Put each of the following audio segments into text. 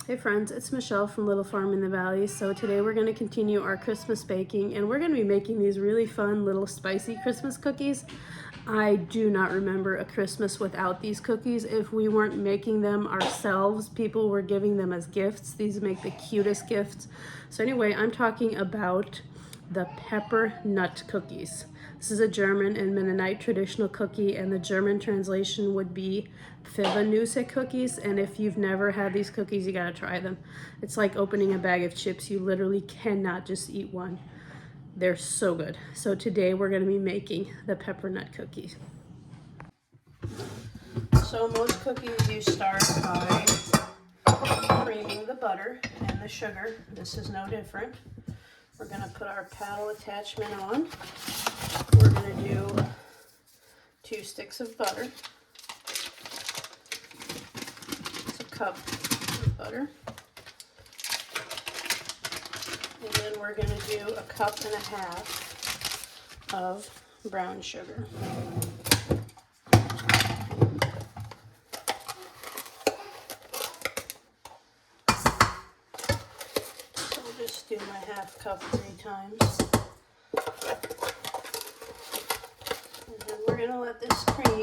Hey friends, it's Michelle from Little Farm in the Valley. So today we're going to continue our Christmas baking, and we're going to be making these really fun little spicy Christmas cookies. I do not remember a Christmas without these cookies. If we weren't making them ourselves, people were giving them as gifts. These make the cutest gifts. So anyway, I'm talking about the pepper nut cookies. This is a German and Mennonite traditional cookie, and the German translation would be Pfeffernusse cookies. And if you've never had these cookies, you gotta try them. It's like opening a bag of chips. You literally cannot just eat one. They're so good. So today we're gonna be making the pepper nut cookies. So most cookies you start by creaming the butter and the sugar. This is no different. We're gonna put our paddle attachment on. We're gonna do 2 sticks of butter. It's a cup of butter. And then we're gonna do 1.5 cups of brown sugar. So I'll just do my 1/2 cup 3 times. And then we're gonna let this cream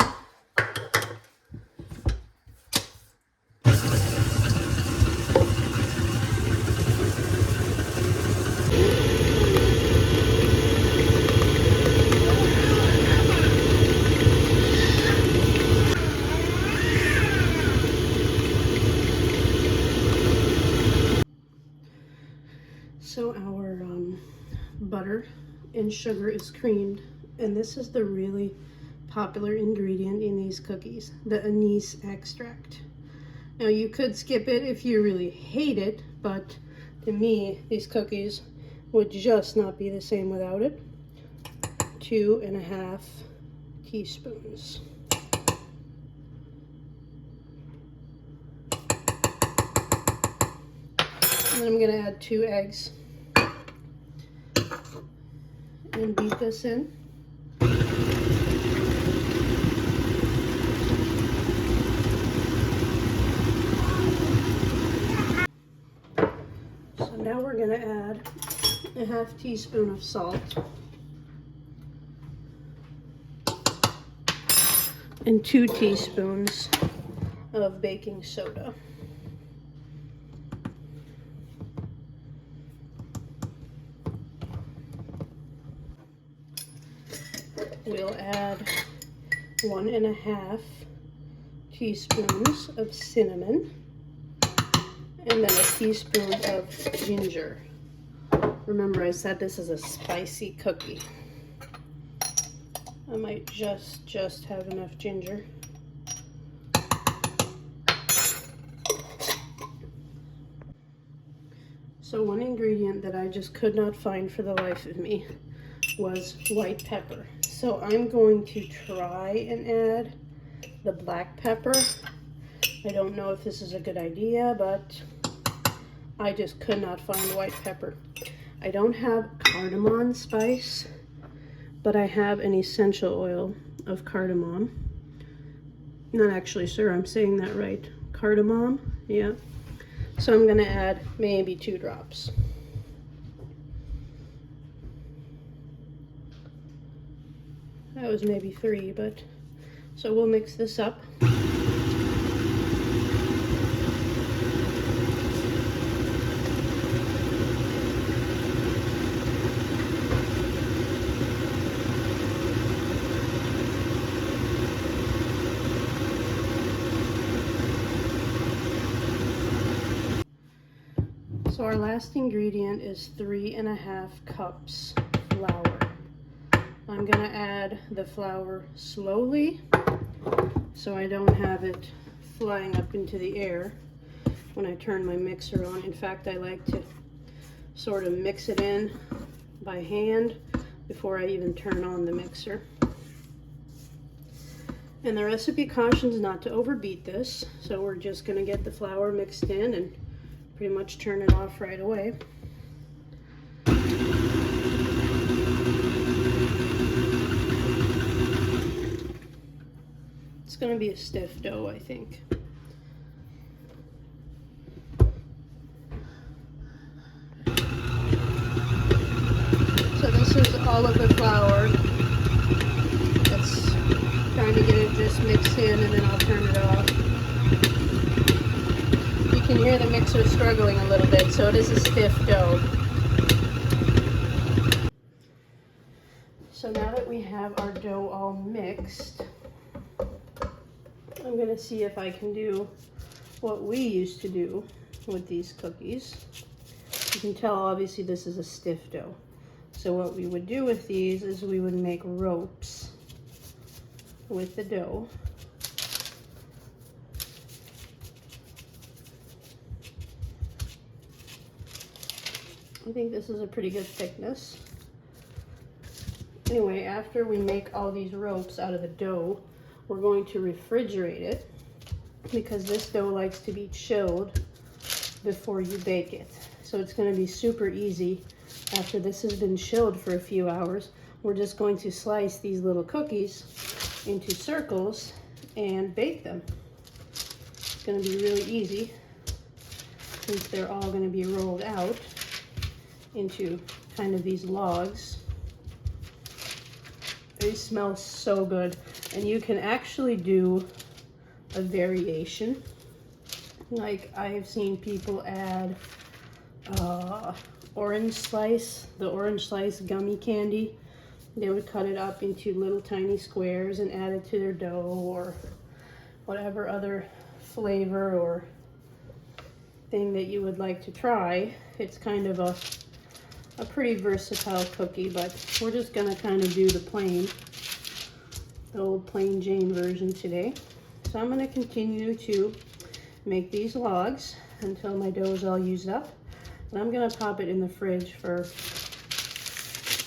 So our butter and sugar is creamed, and this is the really popular ingredient in these cookies, the anise extract. Now you could skip it if you really hate it, but to me these cookies would just not be the same without it. 2.5 teaspoons. And then I'm going to add 2 eggs and beat this in. So now we're going to add 1/2 teaspoon of salt and 2 teaspoons of baking soda. We'll add 1.5 teaspoons of cinnamon and then a teaspoon of ginger. Remember, I said this is a spicy cookie. I might just have enough ginger. So one ingredient that I just could not find for the life of me was white pepper. So I'm going to try and add the black pepper. I don't know if this is a good idea, but I just could not find white pepper. I don't have cardamom spice, but I have an essential oil of cardamom. Not actually sure I'm saying that right. Cardamom, yeah. So I'm gonna add maybe 2 drops. That was maybe 3, but so we'll mix this up. So our last ingredient is 3½ cups flour. I'm gonna add the flour slowly so I don't have it flying up into the air when I turn my mixer on. In fact, I like to sort of mix it in by hand before I even turn on the mixer. And the recipe cautions not to overbeat this, so we're just gonna get the flour mixed in and pretty much turn it off right away. It's going to be a stiff dough, I think. So this is all of the flour. It's trying to get it just mixed in, and then I'll turn it off. You can hear the mixer struggling a little bit, so it is a stiff dough. So now that we have our dough all mixed, I'm gonna see if I can do what we used to do with these cookies. You can tell obviously this is a stiff dough. So what we would do with these is we would make ropes with the dough. I think this is a pretty good thickness. Anyway, after we make all these ropes out of the dough, we're going to refrigerate it because this dough likes to be chilled before you bake it. So it's going to be super easy. After this has been chilled for a few hours, we're just going to slice these little cookies into circles and bake them. It's going to be really easy since they're all going to be rolled out into kind of these logs. They smell so good, and you can actually do a variation. Like I've seen people add orange slice, the orange slice gummy candy. They would cut it up into little tiny squares and add it to their dough, or whatever other flavor or thing that you would like to try. It's kind of a pretty versatile cookie, but we're just gonna kind of do the old plain Jane version today. So I'm gonna continue to make these logs until my dough is all used up. And I'm gonna pop it in the fridge for,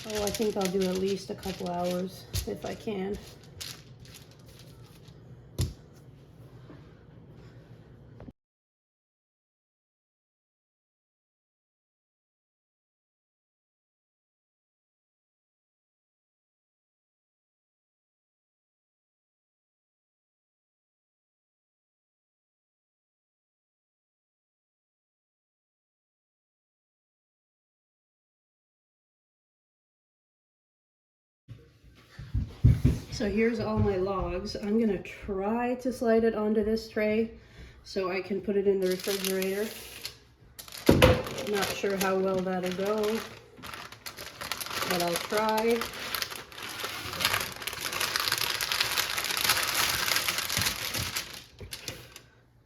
I think I'll do at least a couple hours if I can. So here's all my logs. I'm gonna try to slide it onto this tray so I can put it in the refrigerator. Not sure how well that'll go, but I'll try.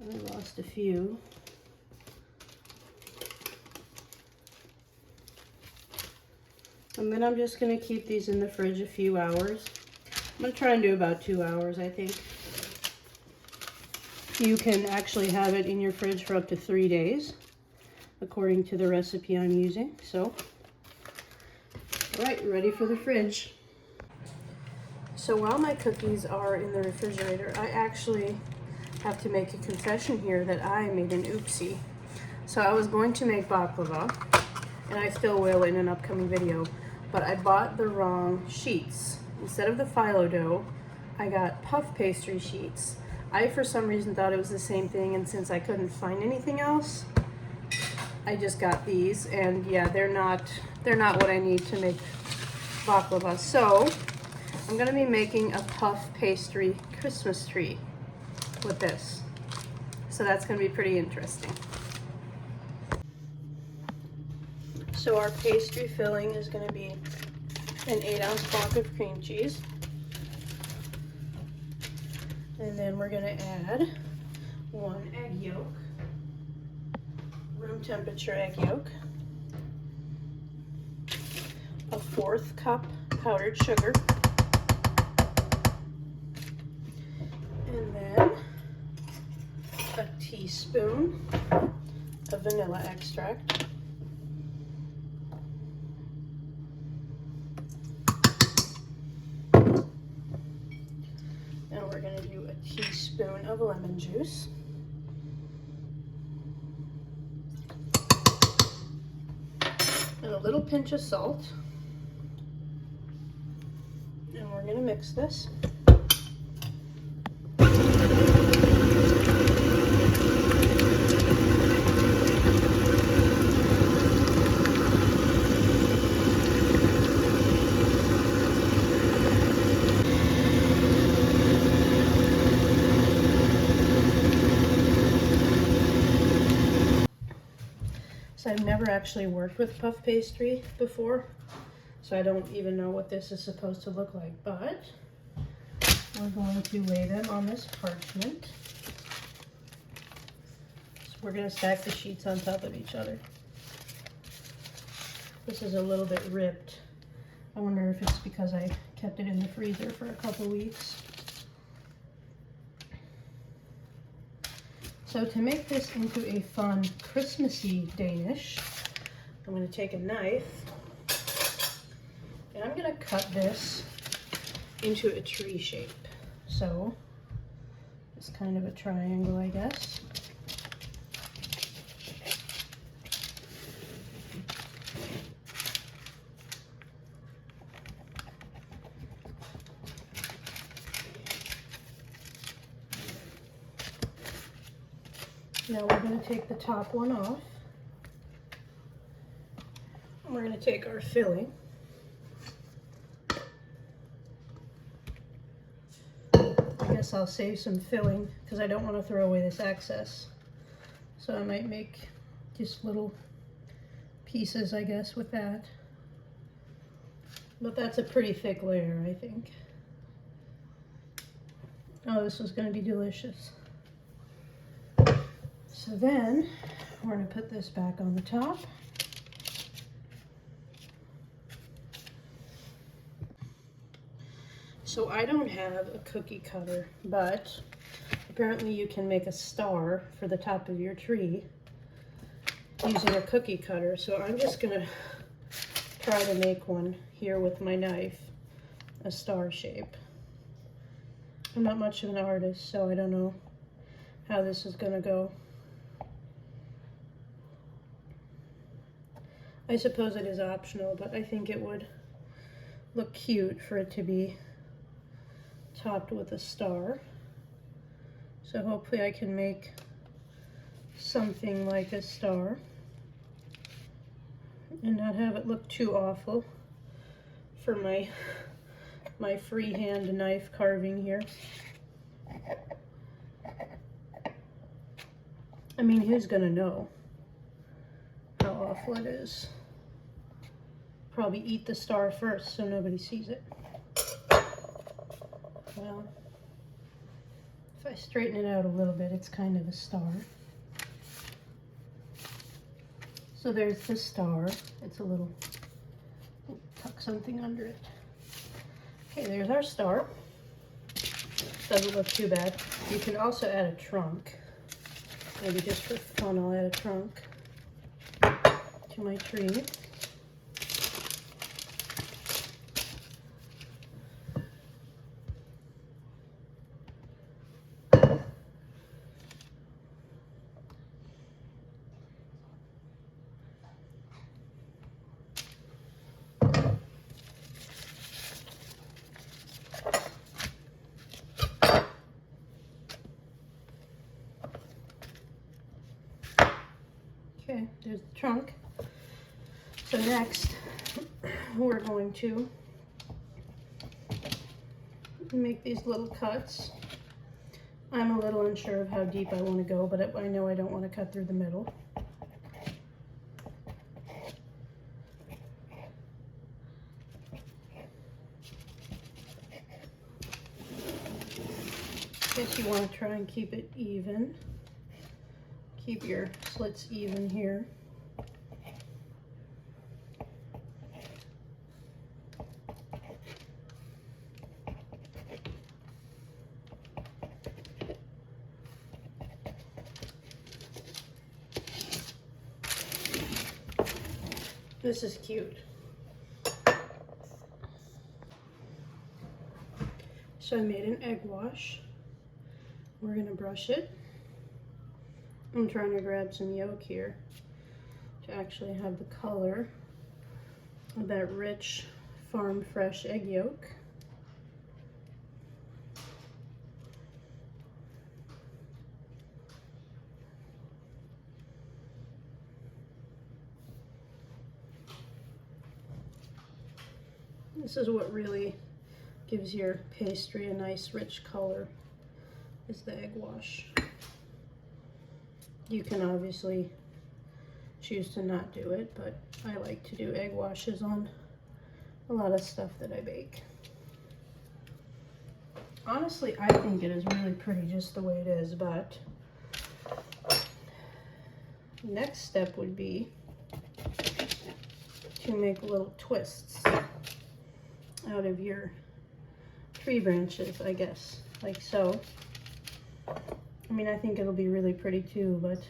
I lost a few. And then I'm just gonna keep these in the fridge a few hours. I'm gonna try and do about 2 hours, I think. You can actually have it in your fridge for up to 3 days, according to the recipe I'm using. So, all right, ready for the fridge. So while my cookies are in the refrigerator, I actually have to make a confession here that I made an oopsie. So I was going to make baklava, and I still will in an upcoming video, but I bought the wrong sheets. Instead of the phyllo dough, I got puff pastry sheets. I, for some reason, thought it was the same thing, and since I couldn't find anything else, I just got these, and yeah, they're not what I need to make baklava. So I'm gonna be making a puff pastry Christmas tree with this. So that's gonna be pretty interesting. So our pastry filling is gonna be an 8-ounce block of cream cheese. And then we're gonna add 1 egg yolk, room temperature egg yolk, a 1/4 cup powdered sugar, and then a teaspoon of vanilla extract, and we're going to do a teaspoon of lemon juice, and a little pinch of salt, and we're going to mix this. So I've never actually worked with puff pastry before, so I don't even know what this is supposed to look like, but we're going to lay them on this parchment. So we're going to stack the sheets on top of each other. This is a little bit ripped. I wonder if it's because I kept it in the freezer for a couple weeks. So to make this into a fun Christmassy Danish, I'm going to take a knife and I'm going to cut this into a tree shape. So it's kind of a triangle, I guess. Now we're going to take the top one off, and we're going to take our filling. I guess I'll save some filling because I don't want to throw away this excess. So I might make just little pieces, I guess, with that. But that's a pretty thick layer, I think. Oh, this is going to be delicious. So then we're going to put this back on the top. So I don't have a cookie cutter, but apparently you can make a star for the top of your tree using a cookie cutter. So I'm just going to try to make one here with my knife, a star shape. I'm not much of an artist, so I don't know how this is going to go. I suppose it is optional, but I think it would look cute for it to be topped with a star. So hopefully I can make something like a star and not have it look too awful for my freehand knife carving here. I mean, who's gonna know how awful it is? Probably eat the star first so nobody sees it. Well, if I straighten it out a little bit, it's kind of a star. So there's the star. It's a little, tuck something under it. Okay, there's our star. Doesn't look too bad. You can also add a trunk. Maybe just for fun, I'll add a trunk to my tree. trunk. So next, we're going to make these little cuts. I'm a little unsure of how deep I want to go, but I know I don't want to cut through the middle. Guess you want to try and keep it even. Keep your slits even here. This is cute. So I made an egg wash. We're gonna brush it. I'm trying to grab some yolk here to actually have the color of that rich farm fresh egg yolk. This is what really gives your pastry a nice rich color, is the egg wash. You can obviously choose to not do it, but I like to do egg washes on a lot of stuff that I bake. Honestly, I think it is really pretty just the way it is, but next step would be to make little twists out of your tree branches, I guess, like so. I mean, I think it'll be really pretty too, but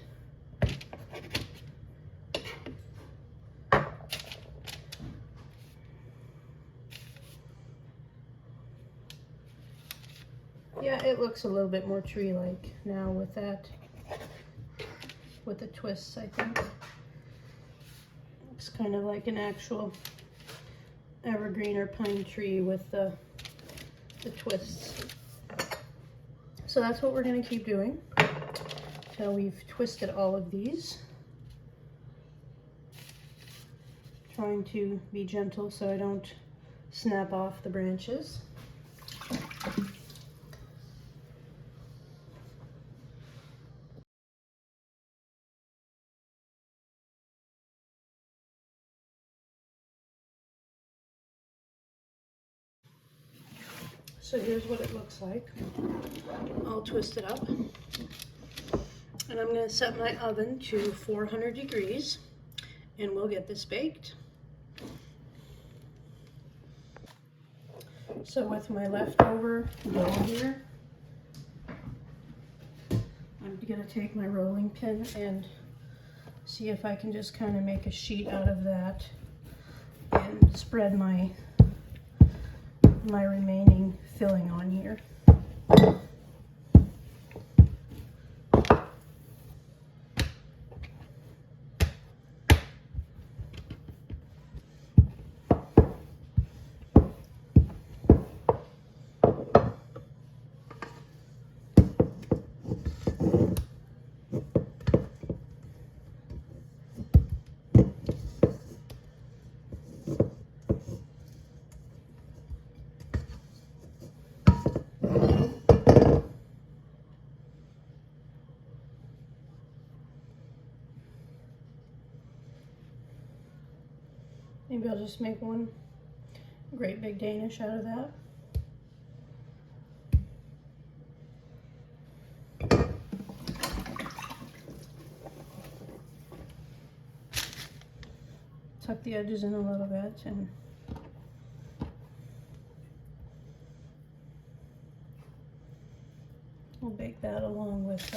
yeah, it looks a little bit more tree-like now with that, with the twists, I think. It's kind of like an actual evergreen or pine tree with the twists. So that's what we're going to keep doing until we've twisted all of these. Trying to be gentle so I don't snap off the branches. So here's what it looks like, all twisted up. And I'm going to set my oven to 400 degrees and we'll get this baked. So with my leftover dough here, I'm going to take my rolling pin and see if I can just kind of make a sheet out of that and spread my remaining filling on here. Maybe I'll just make one great big Danish out of that. Tuck the edges in a little bit and we'll bake that along with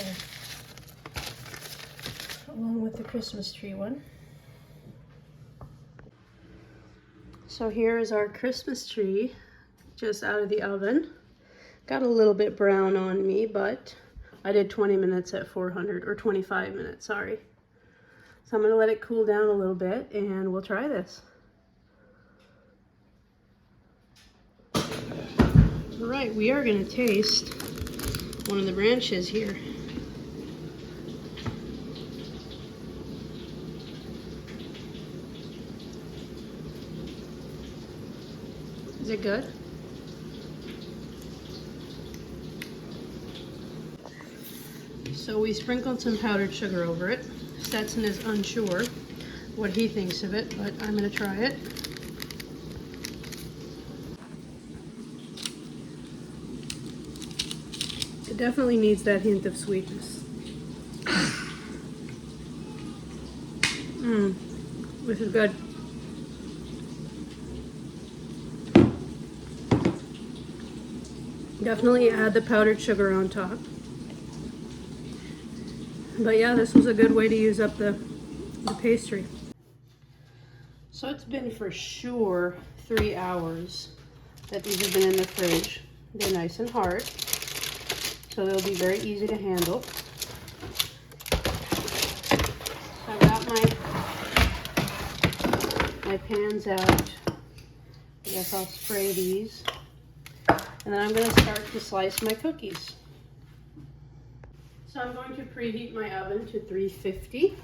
the Christmas tree one. So here is our Christmas tree just out of the oven. Got a little bit brown on me, but I did 20 minutes at 400, or 25 minutes, sorry. So I'm gonna let it cool down a little bit and we'll try this. All right, we are gonna taste one of the branches here. Is it good? So we sprinkled some powdered sugar over it. Stetson is unsure what he thinks of it, but I'm gonna try it. It definitely needs that hint of sweetness. This is good. Definitely add the powdered sugar on top. But yeah, this was a good way to use up the pastry. So it's been for sure 3 hours that these have been in the fridge. They're nice and hard, so they'll be very easy to handle. So I've got my pans out. I guess I'll spray these. And then I'm going to start to slice my cookies. So I'm going to preheat my oven to 350.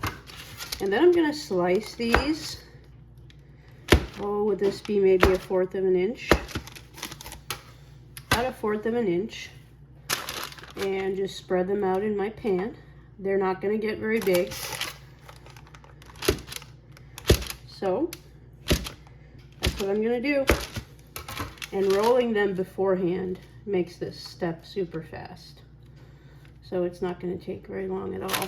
And then I'm going to slice these. Oh, would this be maybe 1/4 of an inch? About 1/4 of an inch. And just spread them out in my pan. They're not going to get very big. So that's what I'm going to do. And rolling them beforehand makes this step super fast. So it's not going to take very long at all.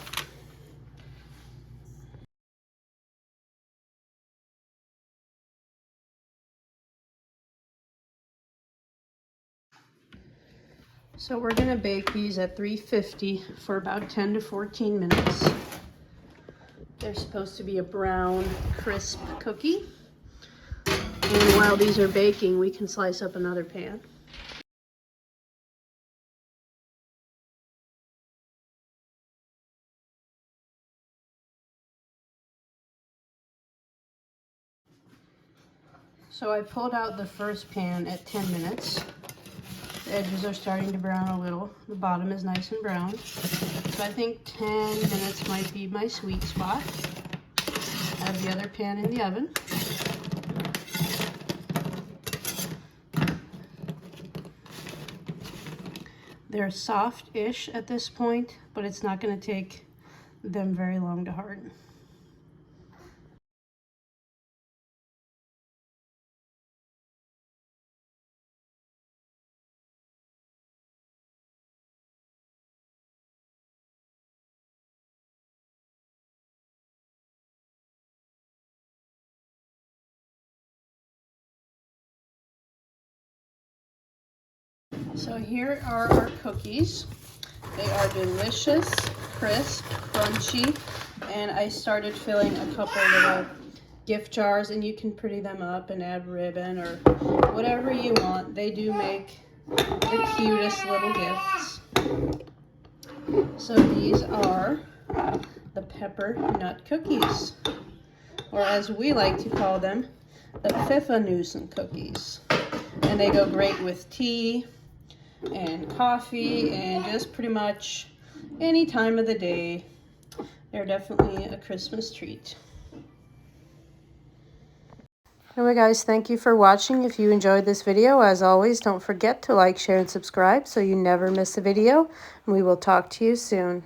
So we're going to bake these at 350 for about 10 to 14 minutes. They're supposed to be a brown, crisp cookie. And while these are baking, we can slice up another pan. So I pulled out the first pan at 10 minutes. The edges are starting to brown a little. The bottom is nice and brown. So I think 10 minutes might be my sweet spot. I have the other pan in the oven. They're soft-ish at this point, but it's not going to take them very long to harden. So here are our cookies. They are delicious, crisp, crunchy, and I started filling a couple little gift jars, and you can pretty them up and add ribbon or whatever you want. They do make the cutest little gifts. So these are the pepper nut cookies, or as we like to call them, the Pfeffernusse cookies. And they go great with tea and coffee and just pretty much any time of the day. They're definitely a Christmas treat. Anyway guys, thank you for watching. If you enjoyed this video, as always, don't forget to like, share, and subscribe so you never miss a video. And we will talk to you soon.